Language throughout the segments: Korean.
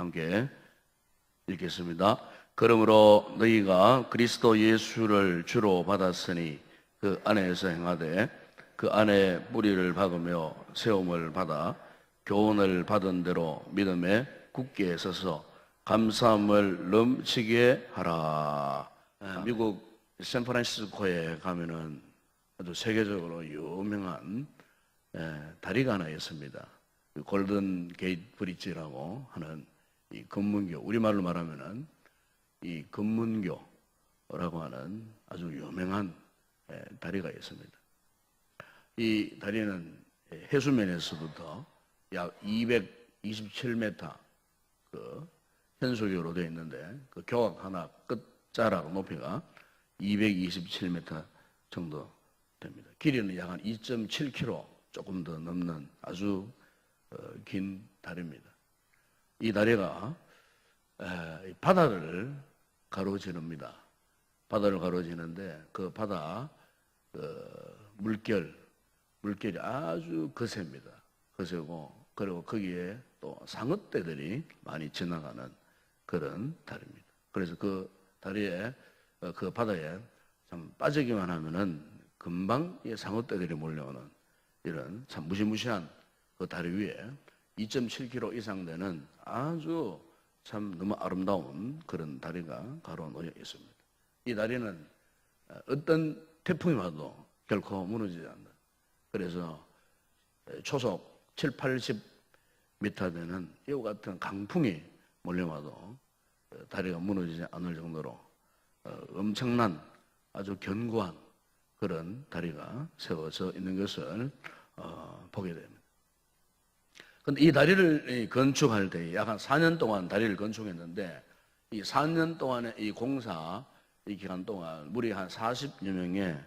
함께 읽겠습니다. 그러므로 너희가 그리스도 예수를 주로 받았으니 그 안에서 행하되 그 안에 뿌리를 박으며 세움을 받아 교훈을 받은 대로 믿음에 굳게 서서 감사함을 넘치게 하라. 미국 샌프란시스코에 가면은 아주 세계적으로 유명한 다리가 하나 있습니다. 골든 게이트 브릿지라고 하는 이 금문교, 우리말로 말하면은 이 금문교라고 하는 아주 유명한 다리가 있습니다. 이 다리는 해수면에서부터 약 227m 그 현수교로 되어 있는데 그 교각 하나 끝자락 높이가 227m 정도 됩니다. 길이는 약 한 2.7km 조금 더 넘는 아주 긴 다리입니다. 이 다리가 바다를 가로지릅니다. 바다를 가로지는데 그 바다 물결이 아주 거셉니다. 거세고 그리고 거기에 또 상어떼들이 많이 지나가는 그런 다리입니다. 그래서 그 다리에 그 바다에 참 빠지기만 하면은 금방 상어떼들이 몰려오는 이런 참 무시무시한 그 다리 위에 2.7km 이상 되는 아주 참 너무 아름다운 그런 다리가 가로놓여 있습니다. 이 다리는 어떤 태풍이 와도 결코 무너지지 않는다. 그래서 초속 7, 80m 되는 이와 같은 강풍이 몰려와도 다리가 무너지지 않을 정도로 엄청난 아주 견고한 그런 다리가 세워져 있는 것을 보게 됩니다. 그런데 이 다리를 건축할 때 약 한 4년 동안 다리를 건축했는데 이 4년 동안의 이 공사 이 기간 동안 무려 한 40여 명의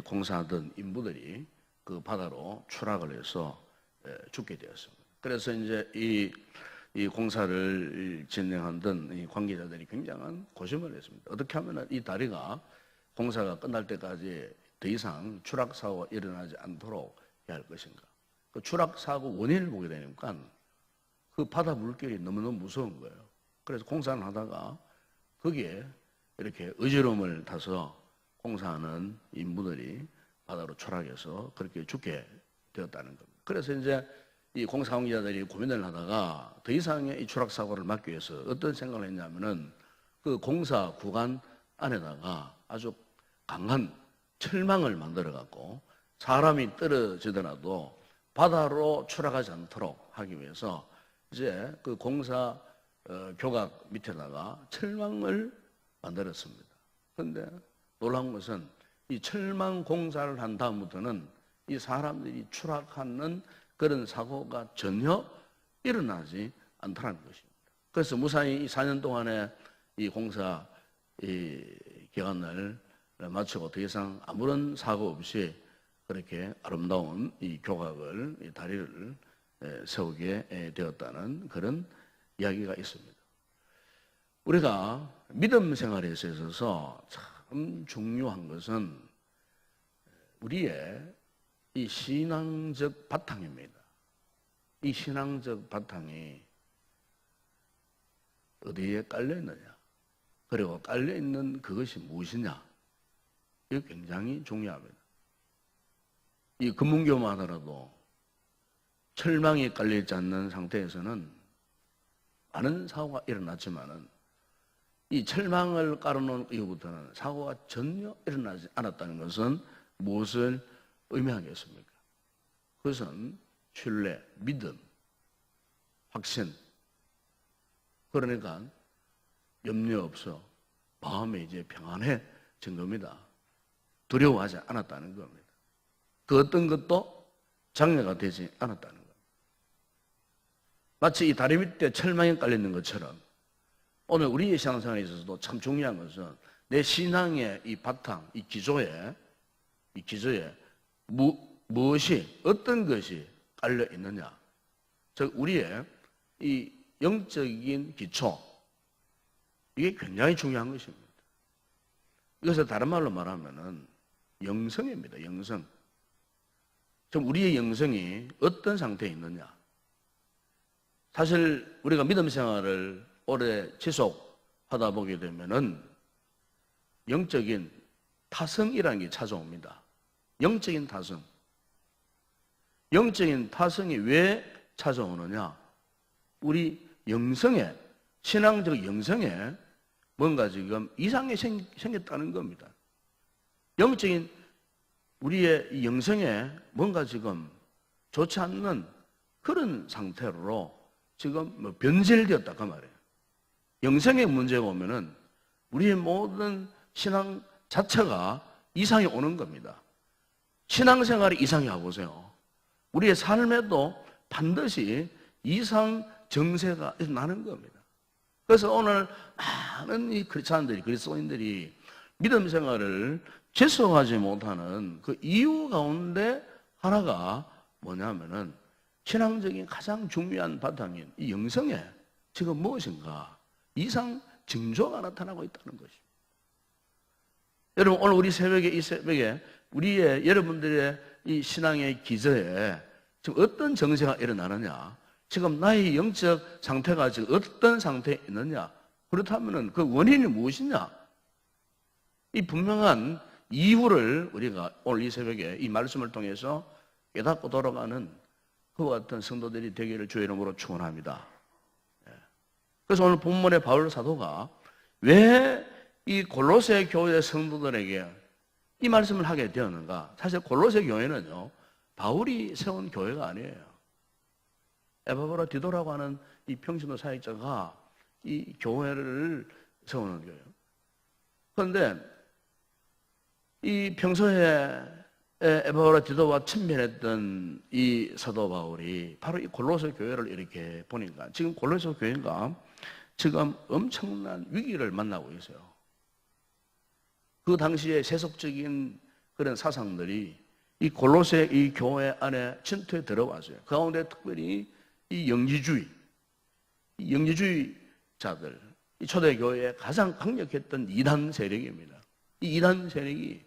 공사하던 인부들이 그 바다로 추락을 해서 죽게 되었습니다. 그래서 이제 이 공사를 진행하던 이 관계자들이 굉장한 고심을 했습니다. 어떻게 하면 이 다리가 공사가 끝날 때까지 더 이상 추락 사고가 일어나지 않도록 해야 할 것인가? 그 추락 사고 원인을 보게 되니까 그 바다 물결이 너무너무 무서운 거예요. 그래서 공사를 하다가 거기에 이렇게 어지러움을 타서 공사하는 인부들이 바다로 추락해서 그렇게 죽게 되었다는 겁니다. 그래서 이제 이 공사 관계자들이 고민을 하다가 더 이상의 이 추락 사고를 막기 위해서 어떤 생각을 했냐면은 그 공사 구간 안에다가 아주 강한 철망을 만들어 갖고 사람이 떨어지더라도 바다로 추락하지 않도록 하기 위해서 이제 그 공사 교각 밑에다가 철망을 만들었습니다. 그런데 놀라운 것은 이 철망 공사를 한 다음부터는 이 사람들이 추락하는 그런 사고가 전혀 일어나지 않다는 것입니다. 그래서 무사히 이 4년 동안의 이 공사 기간을 마치고 더 이상 아무런 사고 없이 그렇게 아름다운 이 교각을, 이 다리를 세우게 되었다는 그런 이야기가 있습니다. 우리가 믿음 생활에 있어서 참 중요한 것은 우리의 이 신앙적 바탕입니다. 이 신앙적 바탕이 어디에 깔려있느냐, 그리고 깔려있는 그것이 무엇이냐, 이거 굉장히 중요합니다. 이 금문교만 하더라도 철망이 깔려있지 않는 상태에서는 많은 사고가 일어났지만은 이 철망을 깔아놓은 이후부터는 사고가 전혀 일어나지 않았다는 것은 무엇을 의미하겠습니까? 그것은 신뢰, 믿음, 확신. 그러니까 염려 없어 마음에 이제 평안해진 겁니다. 두려워하지 않았다는 겁니다. 그 어떤 것도 장애가 되지 않았다는 겁니다. 마치 이 다리 밑에 철망이 깔려있는 것처럼 오늘 우리의 신앙생활에 있어서도 참 중요한 것은 내 신앙의 이 바탕, 이 기조에 무엇이, 어떤 것이 깔려 있느냐. 즉, 우리의 이 영적인 기초, 이게 굉장히 중요한 것입니다. 이것을 다른 말로 말하면은 영성입니다, 영성. 좀 우리의 영성이 어떤 상태에 있느냐. 사실 우리가 믿음 생활을 오래 지속하다 보게 되면은 영적인 타성이라는 게 찾아옵니다. 영적인 타성. 영적인 타성이 왜 찾아오느냐? 우리 영성에, 신앙적 영성에 뭔가 지금 이상이 생겼다는 겁니다. 영적인 우리의 영성에 뭔가 지금 좋지 않는 그런 상태로 지금 변질되었다 그 말이에요. 영성의 문제가 오면은 우리의 모든 신앙 자체가 이상이 오는 겁니다. 신앙생활에 이상이 와보세요. 우리의 삶에도 반드시 이상 정세가 나는 겁니다. 그래서 오늘 많은 이 크리스찬들이, 그리스도인들이 믿음 생활을 지속하지 못하는 그 이유 가운데 하나가 뭐냐면은 신앙적인 가장 중요한 바탕인 이 영성에 지금 무엇인가 이상 징조가 나타나고 있다는 것입니다. 여러분 오늘 우리 새벽에 이 새벽에 우리의 여러분들의 이 신앙의 기저에 지금 어떤 정세가 일어나느냐, 지금 나의 영적 상태가 지금 어떤 상태에 있느냐, 그렇다면은 그 원인이 무엇이냐, 이 분명한 이유를 우리가 오늘 이 새벽에 이 말씀을 통해서 깨닫고 돌아가는 그와 같은 성도들이 되기를 주의 이름으로 축원합니다. 그래서 오늘 본문의 바울 사도가 왜 이 골로새 교회 성도들에게 이 말씀을 하게 되었는가? 사실 골로새 교회는요, 바울이 세운 교회가 아니에요. 에바브라 디도라고 하는 이 평신도 사역자가 이 교회를 세우는 거예요. 그런데 이 평소에 에바브라 디도와 친밀했던 이 사도 바울이 바로 이 골로새 교회를 이렇게 보니까 지금 골로새 교회가 지금 엄청난 위기를 만나고 있어요. 그 당시에 세속적인 그런 사상들이 이 골로새 이 교회 안에 침투해 들어왔어요. 그 가운데 특별히 이 영지주의자들, 이 초대교회에 가장 강력했던 이단 세력입니다. 이 이단 세력이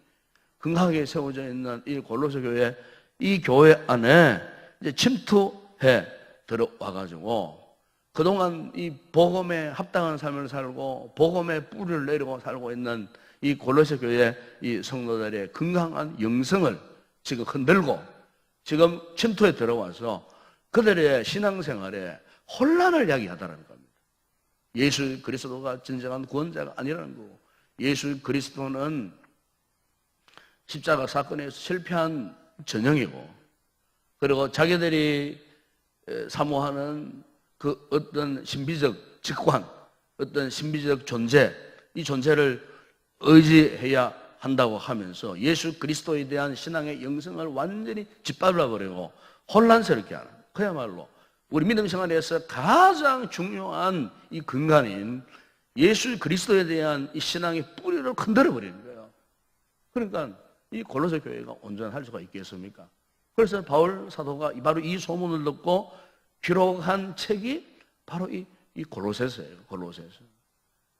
강하게 세워져 있는 이 골로새 교회, 이 교회 안에 이제 침투해 들어와가지고 그동안 이 복음에 합당한 삶을 살고 복음의 뿌리를 내리고 살고 있는 이 골로새 교회 이 성도들의 건강한 영성을 지금 흔들고 지금 침투에 들어와서 그들의 신앙생활에 혼란을 야기하다는 겁니다. 예수 그리스도가 진정한 구원자가 아니라는 거고, 예수 그리스도는 십자가 사건에서 실패한 전형이고, 그리고 자기들이 사모하는 그 어떤 신비적 직관, 어떤 신비적 존재, 이 존재를 의지해야 한다고 하면서 예수 그리스도에 대한 신앙의 영성을 완전히 짓밟아버리고 혼란스럽게 하는, 그야말로 우리 믿음 생활에서 가장 중요한 이 근간인 예수 그리스도에 대한 이 신앙의 뿌리를 흔들어 버리는 거예요. 그러니까 이 골로새 교회가 온전할 수가 있겠습니까? 그래서 바울 사도가 바로 이 소문을 듣고 기록한 책이 바로 이 골로새서예요. 골로새서.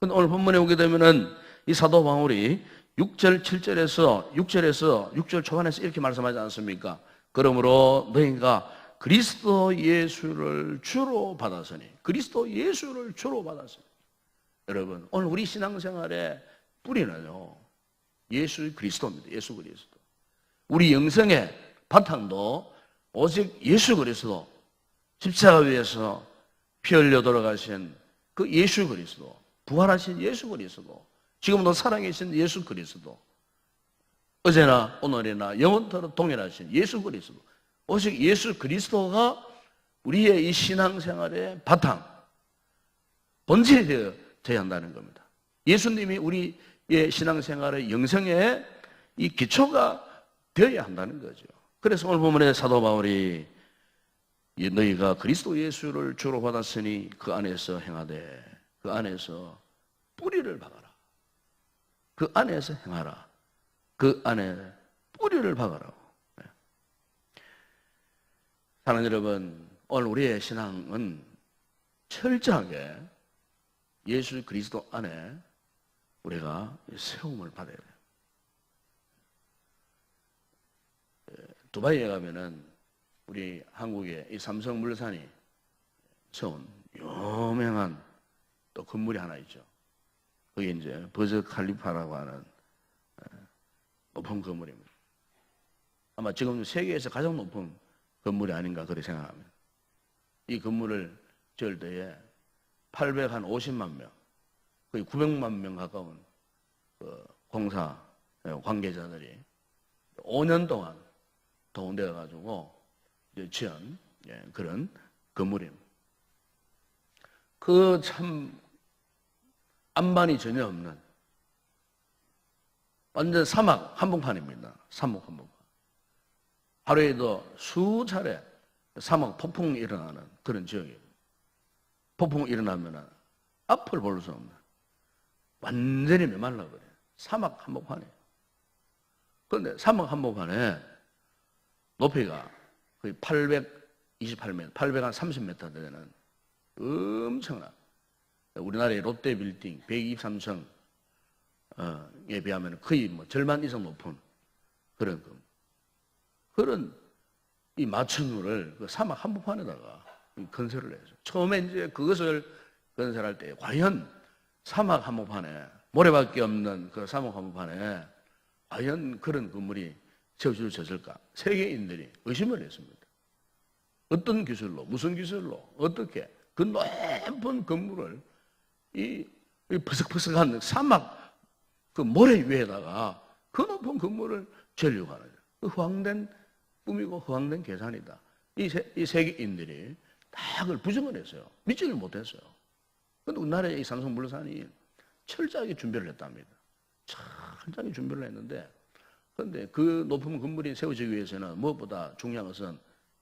근데 오늘 본문에 오게 되면은 이 사도 바울이 6절 7절에서 6절 초반에서 이렇게 말씀하지 않습니까? 그러므로 너희가 그리스도 예수를 주로 받았으니, 그리스도 예수를 주로 받았으니. 여러분 오늘 우리 신앙생활의 뿌리는요 예수 그리스도입니다. 예수 그리스도. 우리 영성의 바탕도 오직 예수 그리스도, 십자가 위에서 피 흘려 돌아가신 그 예수 그리스도, 부활하신 예수 그리스도, 지금도 살아계신 예수 그리스도, 어제나 오늘이나 영원토록 동일하신 예수 그리스도, 오직 예수 그리스도가 우리의 이 신앙생활의 바탕, 본질이 되어야 한다는 겁니다. 예수님이 우리의 신앙생활의 영성의 이 기초가 되어야 한다는 거죠. 그래서 오늘 본문에 사도 바울이 너희가 그리스도 예수를 주로 받았으니 그 안에서 행하되 그 안에서 뿌리를 박아라. 그 안에서 행하라. 그 안에 뿌리를 박아라. 네. 사랑하는 여러분, 오늘 우리의 신앙은 철저하게 예수 그리스도 안에 우리가 세움을 받아야 돼요. 두바이에 가면은 우리 한국의 이 삼성물산이 세운 유명한 또 건물이 하나 있죠. 그게 이제 버즈 칼리파라고 하는 높은 건물입니다. 아마 지금 세계에서 가장 높은 건물이 아닌가 그렇게 생각합니다. 이 건물을 지을 때에 850만 명, 거의 900만 명 가까운 그 공사 관계자들이 5년 동안 동원되어 가지고 지은 그런 건물입니다. 그 참 안반이 전혀 없는 완전 사막 한복판입니다. 사막 한복판. 하루에도 수차례 사막 폭풍이 일어나는 그런 지역이에요. 폭풍이 일어나면 앞을 볼 수 없는 완전히 메말라버려요. 사막 한복판이에요. 그런데 사막 한복판에 높이가 거의 828m, 830m 되는 엄청난 우리나라의 롯데빌딩 123층에 비하면 거의 뭐 절반 이상 높은 그런 이 마천루를 그 사막 한복판에다가 건설을 해서 처음에 이제 그것을 건설할 때 과연 사막 한복판에 모래밖에 없는 그 사막 한복판에 과연 그런 건물이 세워졌을까? 세계인들이 의심을 했습니다. 어떤 기술로, 무슨 기술로, 어떻게 그 높은 건물을 이 퍼석퍼석한 사막 그 모래 위에다가 그 높은 건물을 지으려고 하는 그 허황된 꿈이고 허황된 계산이다. 이 세계인들이 다 그걸 부정을 했어요. 믿지를 못했어요. 그런데 우리나라의 이 삼성물산이 철저하게 준비를 했답니다. 철저하게 준비를 했는데 그런데 그 높은 건물이 세워지기 위해서는 무엇보다 중요한 것은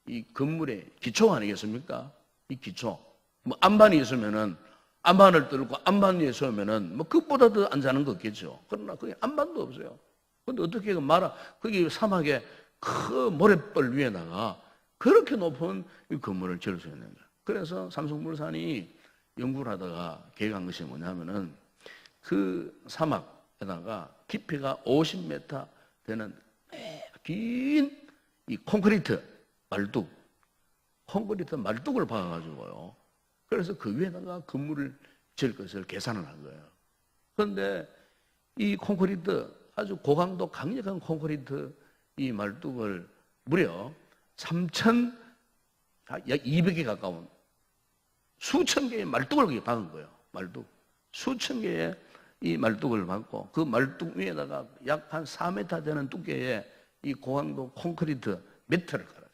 이 건물의 기초 아니겠습니까? 이 기초. 뭐 안반이 있으면은 안반을 뚫고 안반 위에 서면은 뭐 그것보다 더 안전한 거 없겠죠. 그러나 그게 안반도 없어요. 근데 어떻게 거기 사막에 큰 모래벌 위에다가 그렇게 높은 이 건물을 지을 수 있는 거예요. 그래서 삼성물산이 연구를 하다가 계획한 것이 뭐냐면은 그 사막에다가 깊이가 50m 되는 긴 이 콘크리트 말뚝을 박아가지고요. 그래서 그 위에다가 건물을 지을 것을 계산을 한 거예요. 그런데 이 콘크리트, 아주 고강도 강력한 콘크리트 이 말뚝을 무려 200개 가까운 수천 개의 말뚝을 거기 박은 거예요. 수천 개의 이 말뚝을 박고 그 말뚝 위에다가 약 한 4m 되는 두께의 이 고강도 콘크리트 매트를 깔았어요.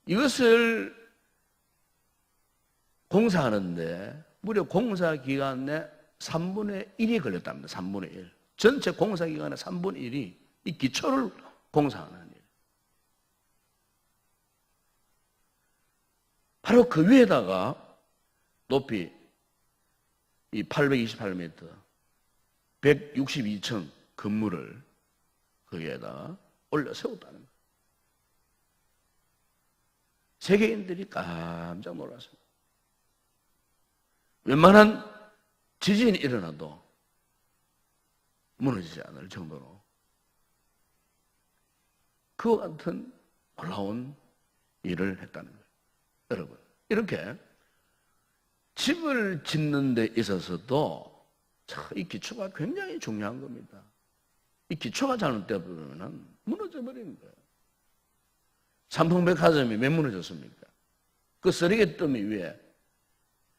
이것을 공사하는데 무려 공사 기간 내 3분의 1이 걸렸답니다. 3분의 1. 전체 공사 기간의 3분의 1이 이 기초를 공사하는 일. 바로 그 위에다가 높이 이 828m, 162층 건물을 거기에다 올려 세웠다는 거예요. 세계인들이 깜짝 놀랐습니다. 웬만한 지진이 일어나도 무너지지 않을 정도로 그와 같은 놀라운 일을 했다는 거예요. 여러분, 이렇게 집을 짓는 데 있어서도 이 기초가 굉장히 중요한 겁니다. 이 기초가 잘못되면 무너져 버리는 거예요. 삼풍백화점이 왜 무너졌습니까? 그 쓰레기 더미 위에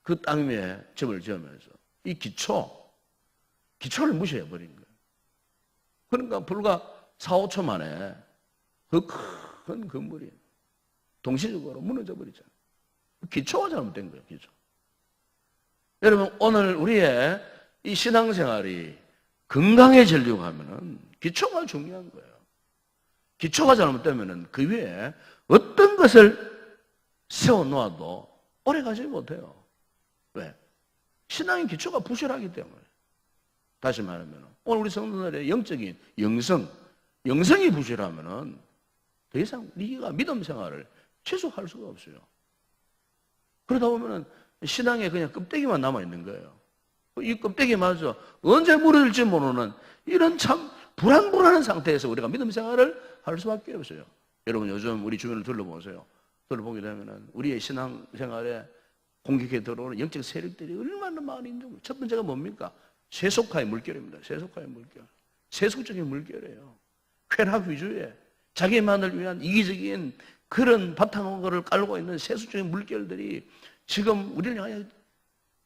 그 땅 위에 집을 지으면서 이 기초를 무시해 버린 거예요. 그러니까 불과 4, 5초 만에 그 큰 건물이 동시적으로 무너져 버리잖아요. 기초가 잘못된 거예요, 기초. 여러분, 오늘 우리의 이 신앙생활이 건강해지려고 하면은 기초가 중요한 거예요. 기초가 잘못되면은 그 위에 어떤 것을 세워놓아도 오래 가지 못해요. 왜? 신앙의 기초가 부실하기 때문에. 다시 말하면 오늘 우리 성도들의 영적인 영성이 부실하면은 더 이상 네가 믿음 생활을 지속할 수가 없어요. 그러다 보면은 신앙에 그냥 껍데기만 남아 있는 거예요. 이 껍데기마저 언제 무너질지 모르는 이런 참 불안한 상태에서 우리가 믿음 생활을 할 수밖에 없어요. 여러분, 요즘 우리 주변을 둘러보세요. 보게 되면은 우리의 신앙생활에 공격해 들어오는 영적 세력들이 얼마나 많이 있는지. 첫 번째가 뭡니까? 세속화의 물결입니다. 세속화의 물결. 세속적인 물결이에요. 쾌락 위주의 자기만을 위한 이기적인 그런 바탕을 깔고 있는 세속적인 물결들이 지금 우리를 향해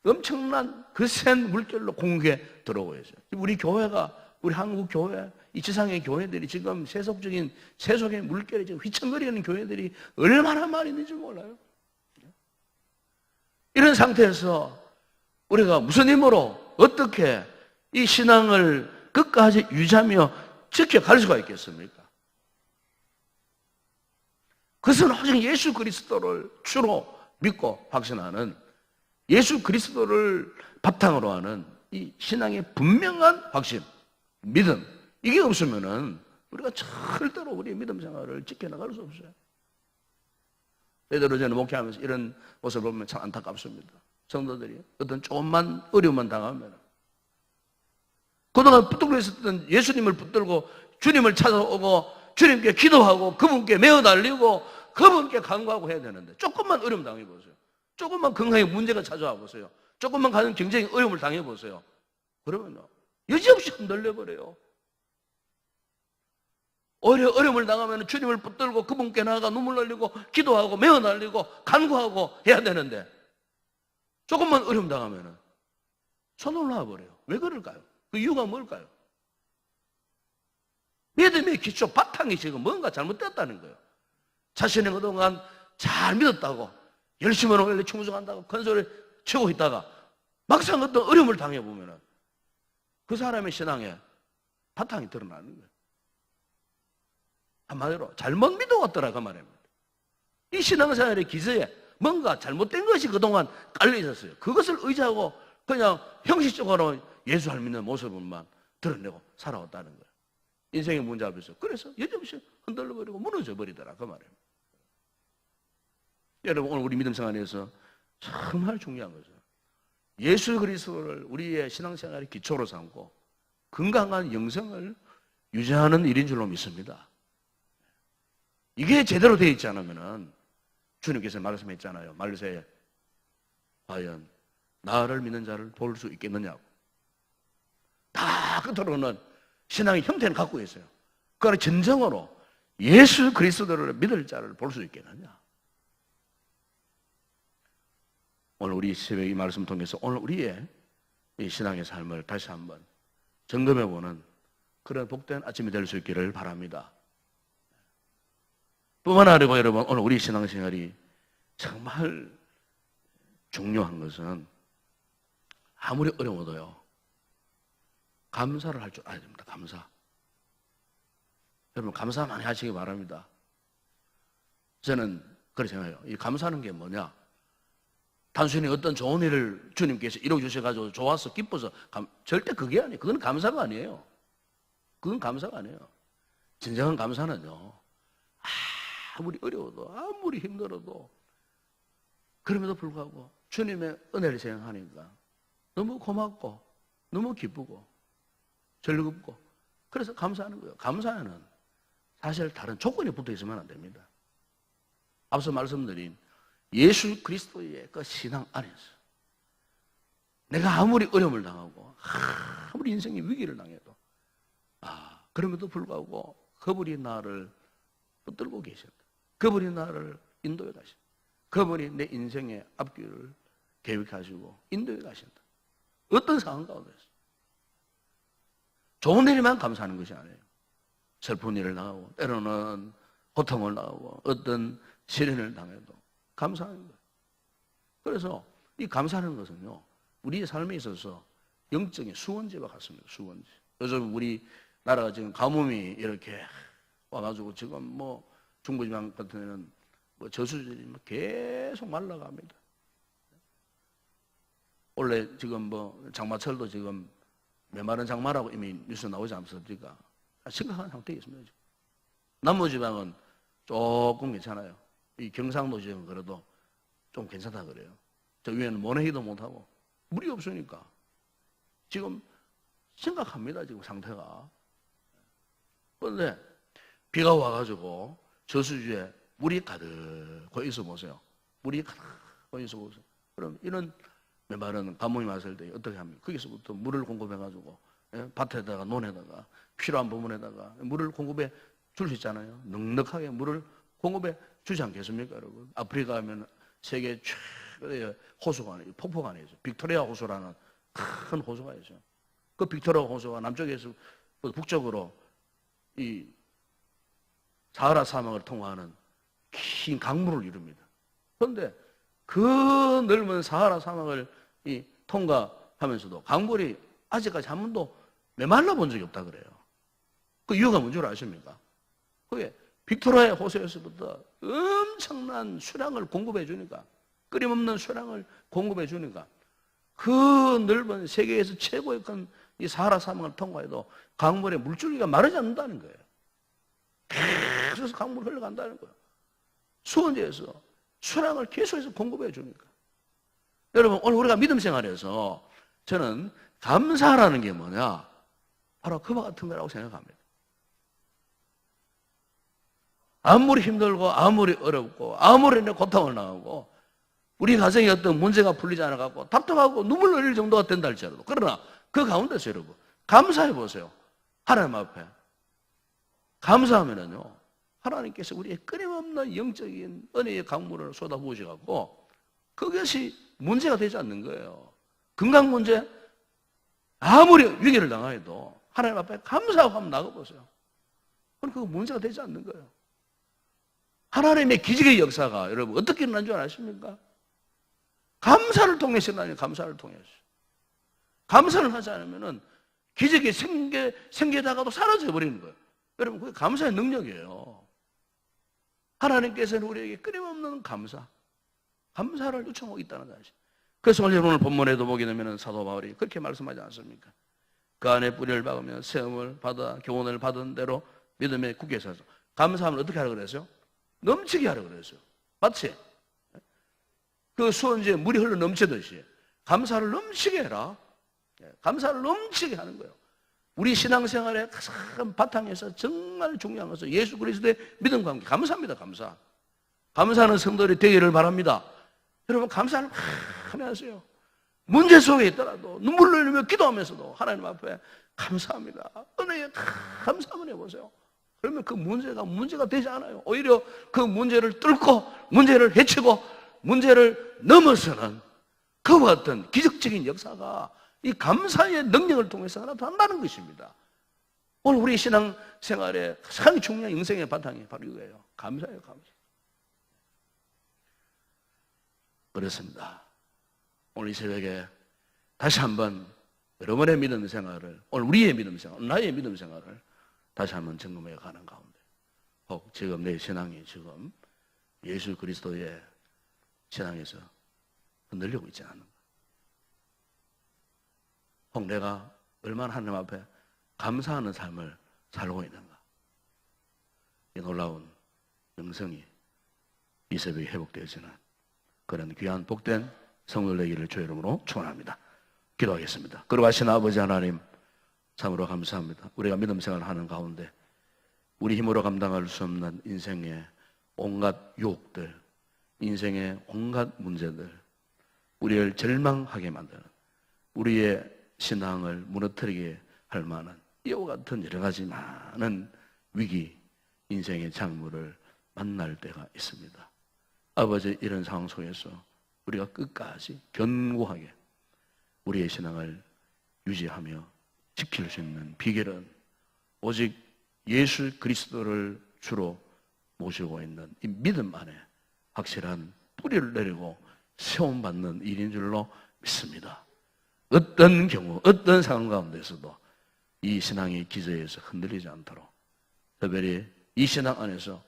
엄청난 거센 물결로 공격에 들어오고 있어요. 우리 교회가, 우리 한국 교회, 이 지상의 교회들이 지금 세속의 물결이 지금 휘청거리는 교회들이 얼마나 많이 있는지 몰라요. 이런 상태에서 우리가 무슨 힘으로 어떻게 이 신앙을 끝까지 유지하며 지켜갈 수가 있겠습니까? 그것은 오직 예수 그리스도를 주로 믿고 확신하는, 예수 그리스도를 바탕으로 하는 이 신앙의 분명한 확신, 믿음, 이게 없으면은 우리가 절대로 우리의 믿음 생활을 지켜나갈 수 없어요. 때때로 저는 목회하면서 이런 모습을 보면 참 안타깝습니다. 성도들이 어떤 조금만 어려움만 당하면 그동안 붙들고 있었던 예수님을 붙들고 주님을 찾아오고 주님께 기도하고 그분께 매어 달리고 그분께 간구하고 해야 되는데, 조금만 어려움 당해보세요. 조금만 건강에 문제가 찾아와 보세요. 조금만 가는 경쟁에 어려움을 당해보세요. 그러면 여지없이 흔들려버려요. 오히려 어려움을 당하면 주님을 붙들고 그분께 나아가 눈물 흘리고 기도하고 매어 날리고 간구하고 해야 되는데, 조금만 어려움 당하면 손 올라와버려요. 왜 그럴까요? 그 이유가 뭘까요? 믿음의 기초 바탕이 지금 뭔가 잘못됐다는 거예요. 자신이 그동안 잘 믿었다고, 열심히 원래 충성한다고 큰 소리 치고 있다가 막상 어떤 어려움을 당해보면 그 사람의 신앙에 바탕이 드러나는 거예요. 한마디로 잘못 믿어왔더라 그 말입니다. 이 신앙생활의 기저에 뭔가 잘못된 것이 그동안 깔려 있었어요. 그것을 의지하고 그냥 형식적으로 예수 를 믿는 모습만 드러내고 살아왔다는 거예요. 인생의 문제 앞에서. 그래서 여지없이 흔들려버리고 무너져버리더라 그 말이에요. 여러분, 오늘 우리 믿음 생활에서 정말 중요한 거죠. 예수 그리스도를 우리의 신앙생활의 기초로 삼고 건강한 영성을 유지하는 일인 줄로 믿습니다. 이게 제대로 되어 있지 않으면 주님께서 말씀했잖아요. 말세에 과연 나를 믿는 자를 볼 수 있겠느냐고. 다 끝으로는 신앙의 형태는 갖고 있어요. 그러나 진정으로 예수 그리스도를 믿을 자를 볼 수 있겠느냐. 오늘 우리 새벽 이 말씀 통해서 오늘 우리의 이 신앙의 삶을 다시 한번 점검해보는 그런 복된 아침이 될 수 있기를 바랍니다. 뿐만 아니고 여러분, 오늘 우리 신앙생활이 정말 중요한 것은 아무리 어려워도요, 감사를 할 줄 알아야 됩니다. 감사. 여러분, 감사 많이 하시기 바랍니다. 저는 그렇게 생각해요. 이 감사하는 게 뭐냐? 단순히 어떤 좋은 일을 주님께서 이루어 주셔가지고 좋아서 기뻐서 절대 그게 아니에요. 그건 감사가 아니에요. 그건 감사가 아니에요. 진정한 감사는요, 아무리 어려워도 아무리 힘들어도 그럼에도 불구하고 주님의 은혜를 생각하니까 너무 고맙고 너무 기쁘고 즐겁고, 그래서 감사하는 거예요. 감사에는 사실 다른 조건이 붙어 있으면 안 됩니다. 앞서 말씀드린 예수 그리스도의 그 신앙 안에서 내가 아무리 어려움을 당하고 아무리 인생의 위기를 당해도 그럼에도 불구하고 그분이 나를 붙들고 계신다. 그분이 나를 인도해 가신다. 그분이 내 인생의 앞길을 계획하시고 인도해 가신다. 어떤 상황 가운데서 좋은 일에만 감사하는 것이 아니에요. 슬픈 일을 당하고 때로는 고통을 당하고 어떤 시련을 당해도 감사하는 거예요. 그래서 이 감사하는 것은요, 우리의 삶에 있어서 영적인 수원지와 같습니다. 수원지. 요즘 우리 나라가 지금 가뭄이 이렇게 와가지고 지금 뭐 중부지방 같은 데는 뭐 저수지들이 계속 말라갑니다. 원래 지금 뭐 장마철도 지금 메마른 장마라고 이미 뉴스 나오지 않습니까? 심각한 상태에 있습니다. 지금. 남부지방은 조금 괜찮아요. 이 경상도 지역은 그래도 좀 괜찮다 그래요. 저 위에는 모내기도 못하고 물이 없으니까 지금 심각합니다. 지금 상태가. 그런데 비가 와가지고 저수지에 물이 가득 있어 보세요. 물이 가득 있어 보세요. 그럼 이런 메마른 가뭄이 왔을 때 어떻게 합니까? 거기서부터 물을 공급해가지고 밭에다가 논에다가 필요한 부분에다가 물을 공급해 줄 수 있잖아요. 넉넉하게 물을 공급해 주지 않겠습니까, 여러분? 아프리카 하면 세계 최고의 호수가 하나, 폭포가 하나 있어요. 빅토리아 호수라는 큰 호수가 있어요. 그 빅토리아 호수가 남쪽에서 북쪽으로 이 사하라 사막을 통과하는 긴 강물을 이룹니다. 그런데 그 넓은 사하라 사막을 통과하면서도 강물이 아직까지 한 번도 메말라 본 적이 없다 그래요. 그 이유가 뭔지 아십니까? 그게 빅토리아 호수에서부터 엄청난 수량을 공급해 주니까, 끊임없는 수량을 공급해 주니까 그 넓은 세계에서 최고의 큰 이 사하라 사막을 통과해도 강물의 물줄기가 마르지 않는다는 거예요. 계속 강물 흘러간다는 거예요. 수원지에서 수량을 계속해서 공급해 주니까. 여러분, 오늘 우리가 믿음 생활에서 저는 감사라는 게 뭐냐? 바로 그와 같은 거라고 생각합니다. 아무리 힘들고 아무리 어렵고 아무리 고통을 당하고 우리 가정에 어떤 문제가 풀리지 않아갖고 답답하고 눈물 흘릴 정도가 된다 할지라도, 그러나 그 가운데서 여러분 감사해 보세요. 하나님 앞에 감사하면은요, 하나님께서 우리의 끊임없는 영적인 은혜의 강물을 쏟아부으셔갖고 그것이 문제가 되지 않는 거예요. 건강 문제 아무리 위기를 당해도 하나님 앞에 감사하고 한번 나가보세요. 그럼 그거 문제가 되지 않는 거예요. 하나님의 기적의 역사가 여러분 어떻게 일어난 줄 아십니까? 감사를 통해서 일어나요. 감사를 통해서. 감사를 하지 않으면은 기적이 생기다가도 사라져버리는 거예요. 여러분, 그게 감사의 능력이에요. 하나님께서는 우리에게 끊임없는 감사를 요청하고 있다는 사실. 그래서 오늘 본문에도 보게 되면 사도 바울이 그렇게 말씀하지 않습니까? 그 안에 뿌리를 박으면 세움을 받아 교훈을 받은 대로 믿음에 굳게 서서 감사하면 어떻게 하라고 그랬어요? 넘치게 하라고 그랬어요. 맞지? 그 수원지에 물이 흘러 넘치듯이 감사를 넘치게 해라. 감사를 넘치게 하는 거예요. 우리 신앙생활의 큰 바탕에서 정말 중요한 것은 예수 그리스도의 믿음과 함께 감사합니다. 감사하는 성도들이 되기를 바랍니다. 여러분, 감사를 많이 하세요. 문제 속에 있더라도 눈물 흘리며 기도하면서도 하나님 앞에 감사합니다. 은혜에 감사 한번 해보세요. 그러면 그 문제가 되지 않아요. 오히려 그 문제를 뚫고 문제를 헤치고 문제를 넘어서는 그와 같은 기적적인 역사가 이 감사의 능력을 통해서 나타난다는 것입니다. 오늘 우리 신앙생활의 가장 중요한 인생의 바탕이 바로 이거예요. 감사예요, 감사. 그렇습니다. 오늘 이 새벽에 다시 한번 여러분의 믿음 생활을, 오늘 우리의 믿음 생활, 나의 믿음 생활을 다시 한번 점검해 가는 가운데, 혹 지금 내 신앙이 지금 예수 그리스도의 신앙에서 흔들리고 있지 않는가? 혹 내가 얼마나 하나님 앞에 감사하는 삶을 살고 있는가? 이 놀라운 영성이 이 새벽에 회복되어지는 그런 귀한 복된 성도들 되기를 주의 이름으로 축원합니다. 기도하겠습니다. 거룩하신 아버지 하나님, 참으로 감사합니다. 우리가 믿음 생활을 하는 가운데 우리 힘으로 감당할 수 없는 인생의 온갖 유혹들, 인생의 온갖 문제들, 우리를 절망하게 만드는, 우리의 신앙을 무너뜨리게 할 만한 이와 같은 여러 가지 많은 위기, 인생의 장물을 만날 때가 있습니다. 아버지, 이런 상황 속에서 우리가 끝까지 견고하게 우리의 신앙을 유지하며 지킬 수 있는 비결은 오직 예수 그리스도를 주로 모시고 있는 이 믿음 안에 확실한 뿌리를 내리고 세움받는 일인 줄로 믿습니다. 어떤 경우, 어떤 상황 가운데서도 이 신앙의 기저에서 흔들리지 않도록 특별히 이 신앙 안에서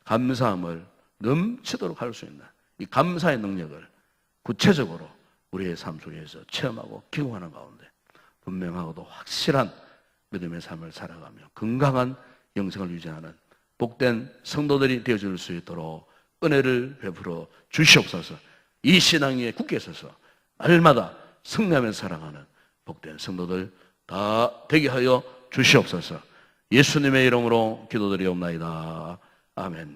감사함을 넘치도록 할 수 있는 이 감사의 능력을 구체적으로 우리의 삶 속에서 체험하고 경험하는 가운데 분명하고도 확실한 믿음의 삶을 살아가며 건강한 영성을 유지하는 복된 성도들이 되어줄 수 있도록 은혜를 베풀어 주시옵소서. 이 신앙 위에 굳게 서서 날마다 승리하면서 살아가는 복된 성도들 다 되게 하여 주시옵소서. 예수님의 이름으로 기도드리옵나이다. 아멘.